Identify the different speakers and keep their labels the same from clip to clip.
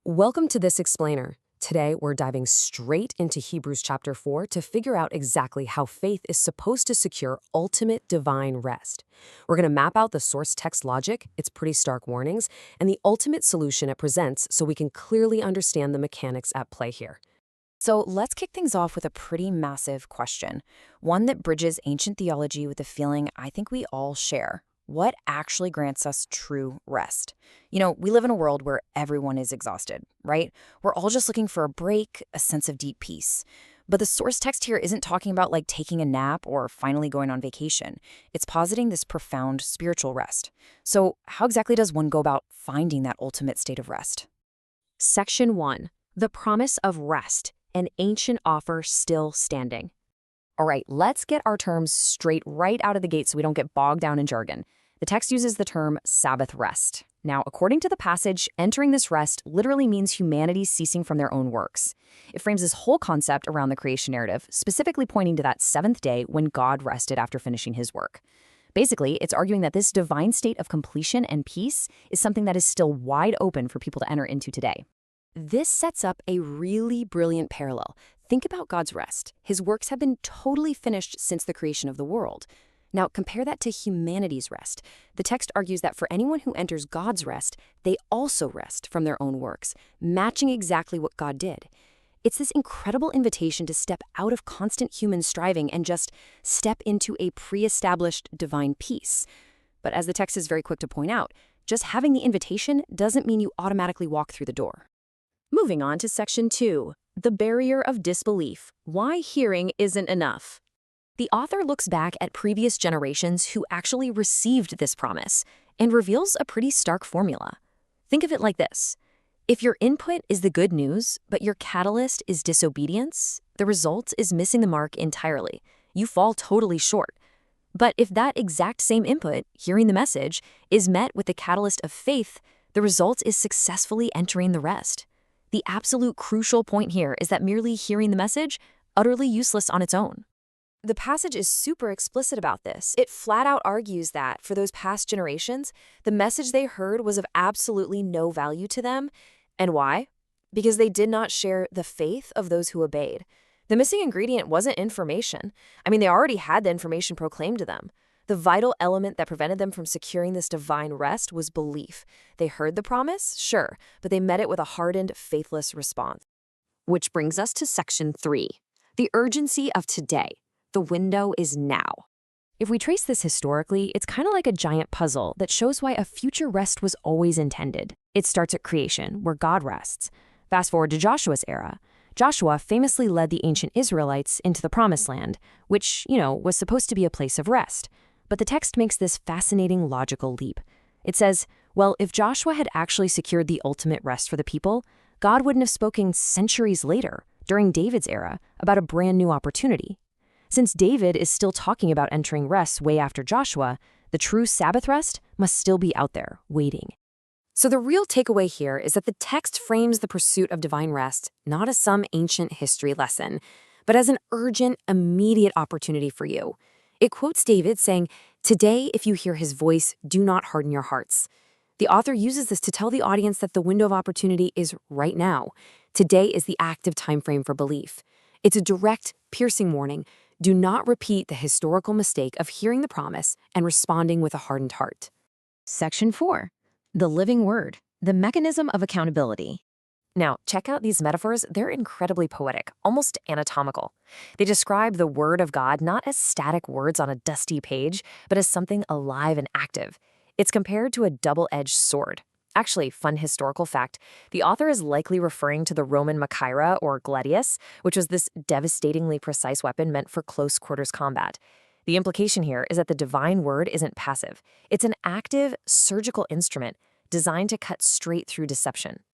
Speaker 1: Welcome to This Explainer. Today, we're diving straight into Hebrews chapter 4 to figure out exactly how faith is supposed to secure ultimate divine rest. We're going to map out the source text logic, its pretty stark warnings, and the ultimate solution it presents so we can clearly understand the mechanics at play here.
Speaker 2: So let's kick things off with a pretty massive question, one that bridges ancient theology with a feeling I think we all share. What actually grants us true rest? We live in a world where everyone is exhausted, right? We're all just looking for a break, a sense of deep peace. But the source text here isn't talking about like taking a nap or finally going on vacation. It's positing this profound spiritual rest. So how exactly does one go about finding that ultimate state of rest?
Speaker 1: Section 1. The promise of rest, an ancient offer still standing. All right, let's get our terms straight right out of the gate so we don't get bogged down in jargon. The text uses the term Sabbath rest. Now, according to the passage, entering this rest literally means humanity ceasing from their own works. It frames this whole concept around the creation narrative, specifically pointing to that seventh day when God rested after finishing his work. Basically, it's arguing that this divine state of completion and peace is something that is still wide open for people to enter into today. This sets up a really brilliant parallel. Think about God's rest. His works have been totally finished since the creation of the world. Now, compare that to humanity's rest. The text argues that for anyone who enters God's rest, they also rest from their own works, matching exactly what God did. It's this incredible invitation to step out of constant human striving and just step into a pre-established divine peace. But as the text is very quick to point out, just having the invitation doesn't mean you automatically walk through the door. Moving on to Section 2, the barrier of disbelief, why hearing isn't enough. The author looks back at previous generations who actually received this promise and reveals a pretty stark formula. Think of it like this. If your input is the good news, but your catalyst is disobedience, the result is missing the mark entirely. You fall totally short. But if that exact same input, hearing the message, is met with the catalyst of faith, the result is successfully entering the rest. The absolute crucial point here is that merely hearing the message, utterly useless on its own. The passage is super explicit about this. It flat out argues that, for those past generations, the message they heard was of absolutely no value to them. And why? Because they did not share the faith of those who obeyed. The missing ingredient wasn't information. They already had the information proclaimed to them. The vital element that prevented them from securing this divine rest was belief. They heard the promise, sure, but they met it with a hardened, faithless response. Which brings us to Section 3, the urgency of today. The window is now. If we trace this historically, it's kind of like a giant puzzle that shows why a future rest was always intended. It starts at creation, where God rests. Fast forward to Joshua's era. Joshua famously led the ancient Israelites into the Promised Land, which, was supposed to be a place of rest. But the text makes this fascinating logical leap. It says, well, if Joshua had actually secured the ultimate rest for the people, God wouldn't have spoken centuries later, during David's era, about a brand new opportunity. Since David is still talking about entering rest way after Joshua, the true Sabbath rest must still be out there, waiting. So the real takeaway here is that the text frames the pursuit of divine rest not as some ancient history lesson, but as an urgent, immediate opportunity for you. It quotes David saying, "Today, if you hear his voice, do not harden your hearts." The author uses this to tell the audience that the window of opportunity is right now. Today is the active time frame for belief. It's a direct, piercing warning. Do not repeat the historical mistake of hearing the promise and responding with a hardened heart.
Speaker 2: Section 4, the living word, the mechanism of accountability.
Speaker 1: Now, check out these metaphors. They're incredibly poetic, almost anatomical. They describe the word of God not as static words on a dusty page, but as something alive and active. It's compared to a double-edged sword. Actually, fun historical fact, the author is likely referring to the Roman Machaira or gladius, which was this devastatingly precise weapon meant for close quarters combat. The implication here is that the divine word isn't passive. It's an active, surgical instrument designed to cut straight through deception.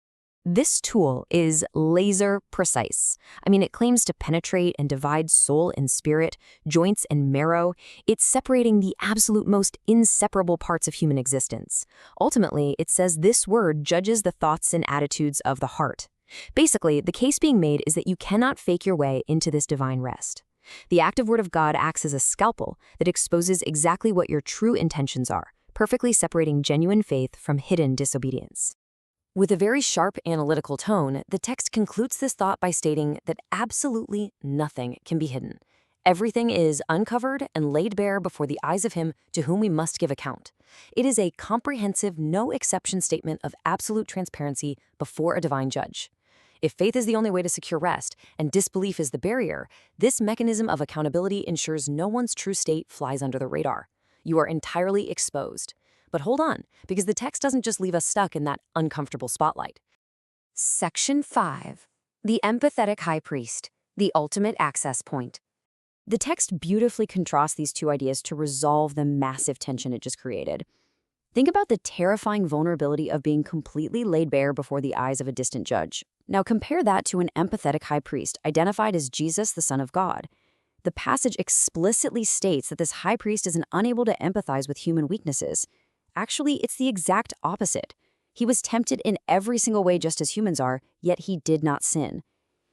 Speaker 1: This tool is laser precise. It claims to penetrate and divide soul and spirit, joints and marrow. It's separating the absolute most inseparable parts of human existence. Ultimately, it says this word judges the thoughts and attitudes of the heart. Basically, the case being made is that you cannot fake your way into this divine rest. The active word of God acts as a scalpel that exposes exactly what your true intentions are, perfectly separating genuine faith from hidden disobedience. With a very sharp analytical tone, the text concludes this thought by stating that absolutely nothing can be hidden. Everything is uncovered and laid bare before the eyes of him to whom we must give account. It is a comprehensive, no-exception statement of absolute transparency before a divine judge. If faith is the only way to secure rest and disbelief is the barrier, this mechanism of accountability ensures no one's true state flies under the radar. You are entirely exposed. But hold on, because the text doesn't just leave us stuck in that uncomfortable spotlight. Section 5. The empathetic high priest, the ultimate access point. The text beautifully contrasts these two ideas to resolve the massive tension it just created. Think about the terrifying vulnerability of being completely laid bare before the eyes of a distant judge. Now compare that to an empathetic high priest identified as Jesus, the Son of God. The passage explicitly states that this high priest is unable to empathize with human weaknesses. Actually, it's the exact opposite. He was tempted in every single way just as humans are, yet he did not sin.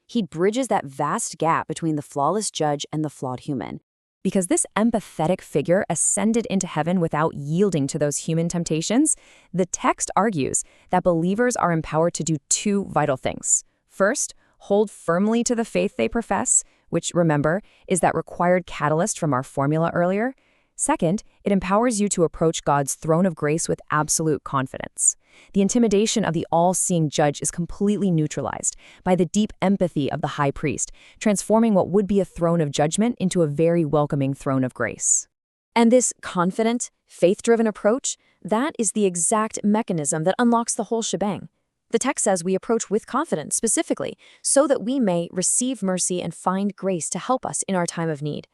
Speaker 1: He bridges that vast gap between the flawless judge and the flawed human. Because this empathetic figure ascended into heaven without yielding to those human temptations, the text argues that believers are empowered to do two vital things. First, hold firmly to the faith they profess, which, remember, is that required catalyst from our formula earlier. Second, it empowers you to approach God's throne of grace with absolute confidence. The intimidation of the all-seeing judge is completely neutralized by the deep empathy of the high priest, transforming what would be a throne of judgment into a very welcoming throne of grace. And this confident, faith-driven approach, that is the exact mechanism that unlocks the whole shebang. The text says we approach with confidence specifically so that we may receive mercy and find grace to help us in our time of need.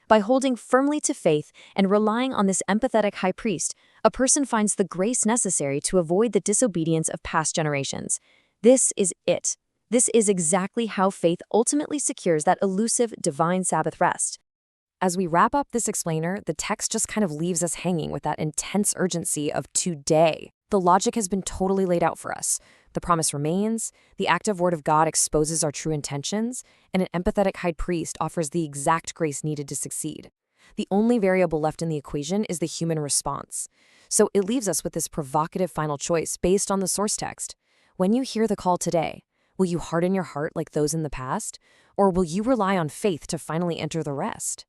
Speaker 1: By holding firmly to faith and relying on this empathetic high priest, a person finds the grace necessary to avoid the disobedience of past generations. This is it. This is exactly how faith ultimately secures that elusive divine Sabbath rest. As we wrap up this explainer, the text just kind of leaves us hanging with that intense urgency of today. The logic has been totally laid out for us. The promise remains, the active word of God exposes our true intentions, and an empathetic high priest offers the exact grace needed to succeed. The only variable left in the equation is the human response. So it leaves us with this provocative final choice based on the source text. When you hear the call today, will you harden your heart like those in the past, or will you rely on faith to finally enter the rest?